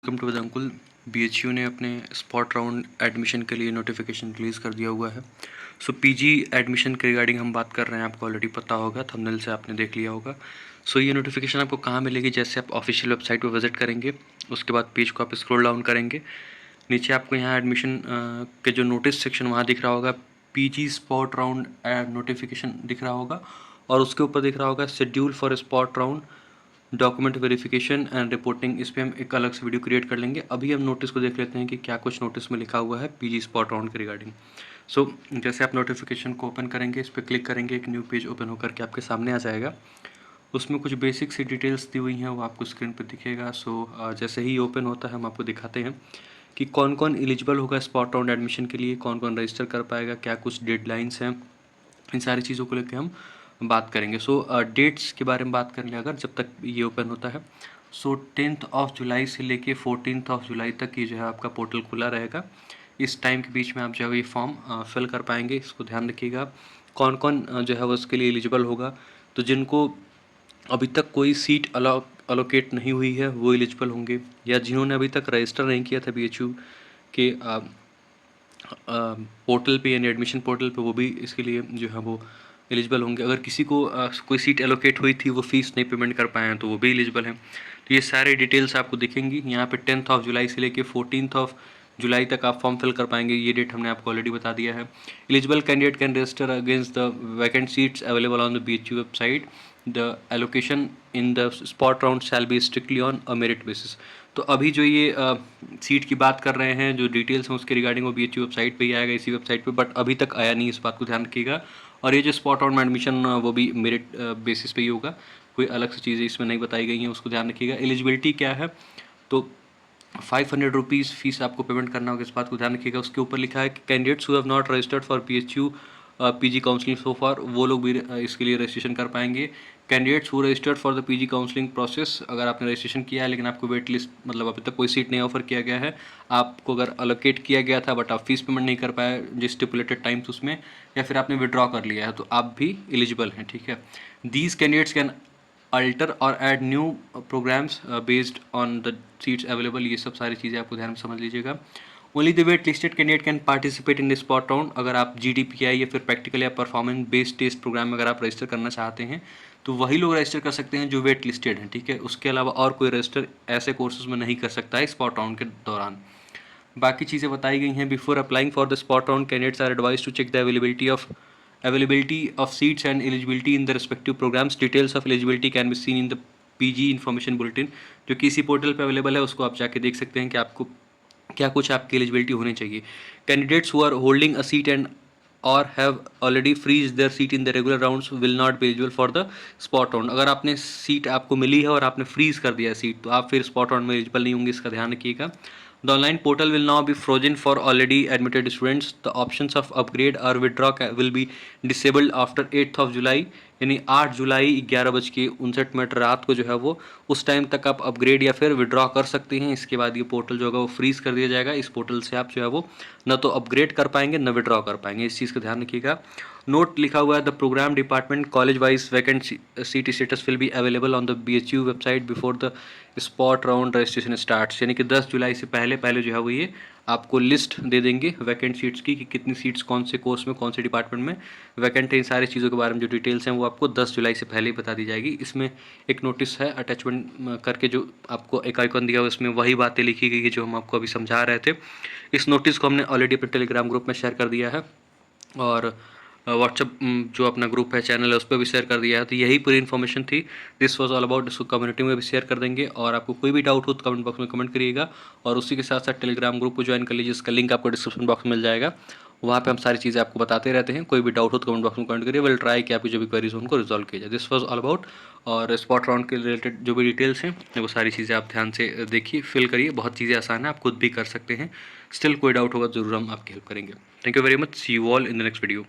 Welcome to वेदांकुल। BHU ने अपने spot round admission के लिए नोटिफिकेशन रिलीज़ कर दिया हुआ है। सो पीजी एडमिशन के रिगार्डिंग हम बात कर रहे हैं, आपको ऑलरेडी पता होगा, थंबनेल से आपने देख लिया होगा। सो ये नोटिफिकेशन आपको कहाँ मिलेगी? जैसे आप ऑफिशियल वेबसाइट पर विजिट करेंगे, उसके बाद पेज को आप स्क्रॉल डाउन करेंगे, नीचे आपको यहाँ एडमिशन के जो नोटिस सेक्शन वहाँ दिख रहा होगा, पीजी स्पॉट राउंड नोटिफिकेशन दिख रहा होगा, और उसके ऊपर दिख रहा होगा schedule for spot round document verification and reporting. इस पर हम एक अलग से वीडियो क्रिएट कर लेंगे। अभी हम नोटिस को देख लेते हैं कि क्या कुछ नोटिस में लिखा हुआ है पीजी स्पॉट राउंड के रिगार्डिंग। सो जैसे आप नोटिफिकेशन को ओपन करेंगे, इस पर क्लिक करेंगे, एक न्यू पेज ओपन होकर के आपके सामने आ जाएगा। उसमें कुछ बेसिक सी डिटेल्स दी हुई हैं, वो आपको स्क्रीन पर दिखेगा। सो जैसे ही ओपन होता है हम आपको दिखाते हैं कि कौन कौन एलिजिबल होगा स्पॉट राउंड एडमिशन के लिए, कौन कौन रजिस्टर कर पाएगा, क्या कुछ डेडलाइंस हैं, इन सारी चीज़ों को लेकर हम बात करेंगे। डेट्स के बारे में बात कर लें अगर, जब तक ये ओपन होता है, 10 जुलाई से लेके 14 जुलाई तक ये जो है आपका पोर्टल खुला रहेगा। इस टाइम के बीच में आप जो है ये फॉर्म फिल कर पाएंगे। इसको ध्यान रखिएगा कौन कौन जो है वो उसके लिए एलिजिबल होगा। तो जिनको अभी तक कोई सीट अलोकेट नहीं हुई है वो एलिजिबल होंगे, या जिन्होंने अभी तक रजिस्टर नहीं किया था बीएचयू के पोर्टल पे यानी एडमिशन पोर्टल पे, वो भी इसके लिए जो है वो एलिजिबल होंगे। अगर किसी को कोई सीट एलोकेट हुई थी, वो फीस नहीं पेमेंट कर पाए हैं, तो वो भी एलिजिबल हैं। तो ये सारे डिटेल्स आपको दिखेंगी यहाँ पे। 10 जुलाई से लेके 14 जुलाई तक आप फॉर्म फिल कर पाएंगे। ये डेट हमने आपको ऑलरेडी बता दिया है। Eligible candidate can register against the vacant seats available on the BHU website. The allocation in the spot round shall be strictly on a merit basis. तो अभी जो ये सीट की बात कर रहे हैं, जो डिटेल्स हैं उसके रिगार्डिंग, वो बीएचयू वेबसाइट पे ही आएगा, इसी वेबसाइट पे, बट अभी तक आया नहीं, इस बात को ध्यान रखिएगा। और ये जो स्पॉट राउंड में एडमिशन वो भी मेरिट बेसिस पे ही होगा, कोई अलग से चीज़ें इसमें नहीं बताई गई हैं, उसको ध्यान रखिएगा। एलिजिबिलिटी क्या है? तो 500 रुपीज़ फीस आपको पेमेंट करना होगा, इस बात को ध्यान रखिएगा। उसके ऊपर लिखा है कि candidates who have not registered for BHU PG counselling so far, वो लोग भी इसके लिए रजिस्ट्रेशन कर पाएंगे। Candidates who registered for the PG counselling process, अगर आपने रजिस्ट्रेशन किया है लेकिन आपको वेट लिस्ट मतलब अभी तक कोई सीट नहीं ऑफर किया गया है, आपको अगर अलोकेट किया गया था बट आप फीस पेमेंट नहीं कर पाए जिस स्टिपुलेटेड टाइम्स उसमें, या फिर आपने विड्रॉ कर लिया है, तो आप भी एलिजिबल हैं, ठीक है। दीज कैंडिडेट्स कैन अल्टर और add new programs based on the seats available. ये सब सारी चीज़ें आपको ध्यान में समझ लीजिएगा। Only the wait listed candidate can participate in the spot round. अगर आप जीडीपीआई या फिर प्रैक्टिकल या परफॉर्मेंस बेस्ड टेस्ट प्रोग्राम में अगर आप रजिस्टर करना चाहते हैं, तो वही लोग रजिस्टर कर सकते हैं जो वेट लिस्टेड हैं, ठीक है। उसके अलावा और कोई रजिस्टर ऐसे कोर्सेज में नहीं कर सकता है स्पॉट राउंड के दौरान। बाकी चीज़ें बताई गई हैं। Before applying for the spot round, candidates are advise to check the availability of seats and eligibility in the respective programs. Details of eligibility can be seen in the PG information bulletin, जो कि इसी portal पे available है, उसको आप जाके देख सकते हैं कि आपको क्या कुछ आपकी एलिजिबिलिटी होनी चाहिए। Candidates who are holding a seat and और have already freeze their seat in the regular rounds will not be eligible for the spot round. अगर आपने सीट आपको मिली है और आपने फ्रीज कर दिया सीट, तो आप फिर स्पॉट राउंड में एलिजिबल नहीं होंगे, इसका ध्यान रखिएगा। The online portal will now be frozen for already admitted students. The options of upgrade or withdraw will be disabled after 8 जुलाई, यानी 8 जुलाई 11:59 रात को जो है वो उस टाइम तक आप अपग्रेड या फिर विड्रॉ कर सकते हैं। इसके बाद ये पोर्टल जो होगा वो फ्रीज कर दिया जाएगा। इस पोर्टल से आप जो है वो न तो अपग्रेड कर पाएंगे न विड्रॉ कर पाएंगे, इस चीज़ का ध्यान रखिएगा। नोट लिखा हुआ है, the program department college wise vacant seat status will be available on the BHU website before the spot round registration starts. यानी कि 10 जुलाई से पहले पहले जो है वो ये आपको लिस्ट दे देंगे वैकेंट सीट्स की, कि कितनी सीट्स कौन से कोर्स में कौन से डिपार्टमेंट में वैकेंट है। इन सारी चीज़ों के बारे में जो डिटेल्स हैं वो आपको 10 जुलाई से पहले ही बता दी जाएगी। इसमें एक नोटिस है अटैचमेंट करके, जो आपको एक आइकन दिया हुआ, उसमें वही बातें लिखी गई है जो हम आपको अभी समझा रहे थे। इस नोटिस को हमने ऑलरेडी अपने टेलीग्राम ग्रुप में शेयर कर दिया है, और व्हाट्सअप जो अपना ग्रुप है, चैनल है, उस पर भी शेयर कर दिया है। तो यही पूरी इन्फॉर्मेशन थी। This was all about. इसको कम्युनिटी में भी शेयर कर देंगे, और आपको कोई भी डाउट हो तो कमेंट बॉक्स में कमेंट करिएगा। और उसी के साथ साथ टेलीग्राम ग्रुप को ज्वाइन कर लीजिए, इसका लिंक आपको डिस्क्रिप्शन बॉक्स में मिल जाएगा। वहाँ पे हम सारी चीज़ें आपको बताते रहते हैं। कोई भी डाउट हो तो कमेंट बॉक्स में कमेंट करिए, विल ट्राई कि आपकी जो भी क्वेरीज हो उनको रिजॉल्व किया जाए। This was all about. और स्पॉट राउंड के रिलेटेड जो भी डिटेल्स हैं वो सारी चीज़ें आप ध्यान से देखिए, फिल करिए। बहुत चीज़ें आसान है, आप खुद भी कर सकते हैं। स्टिल कोई डाउट होगा तो जरूर हम आपकी हेल्प करेंगे। Thank you very much. See you all in the next video.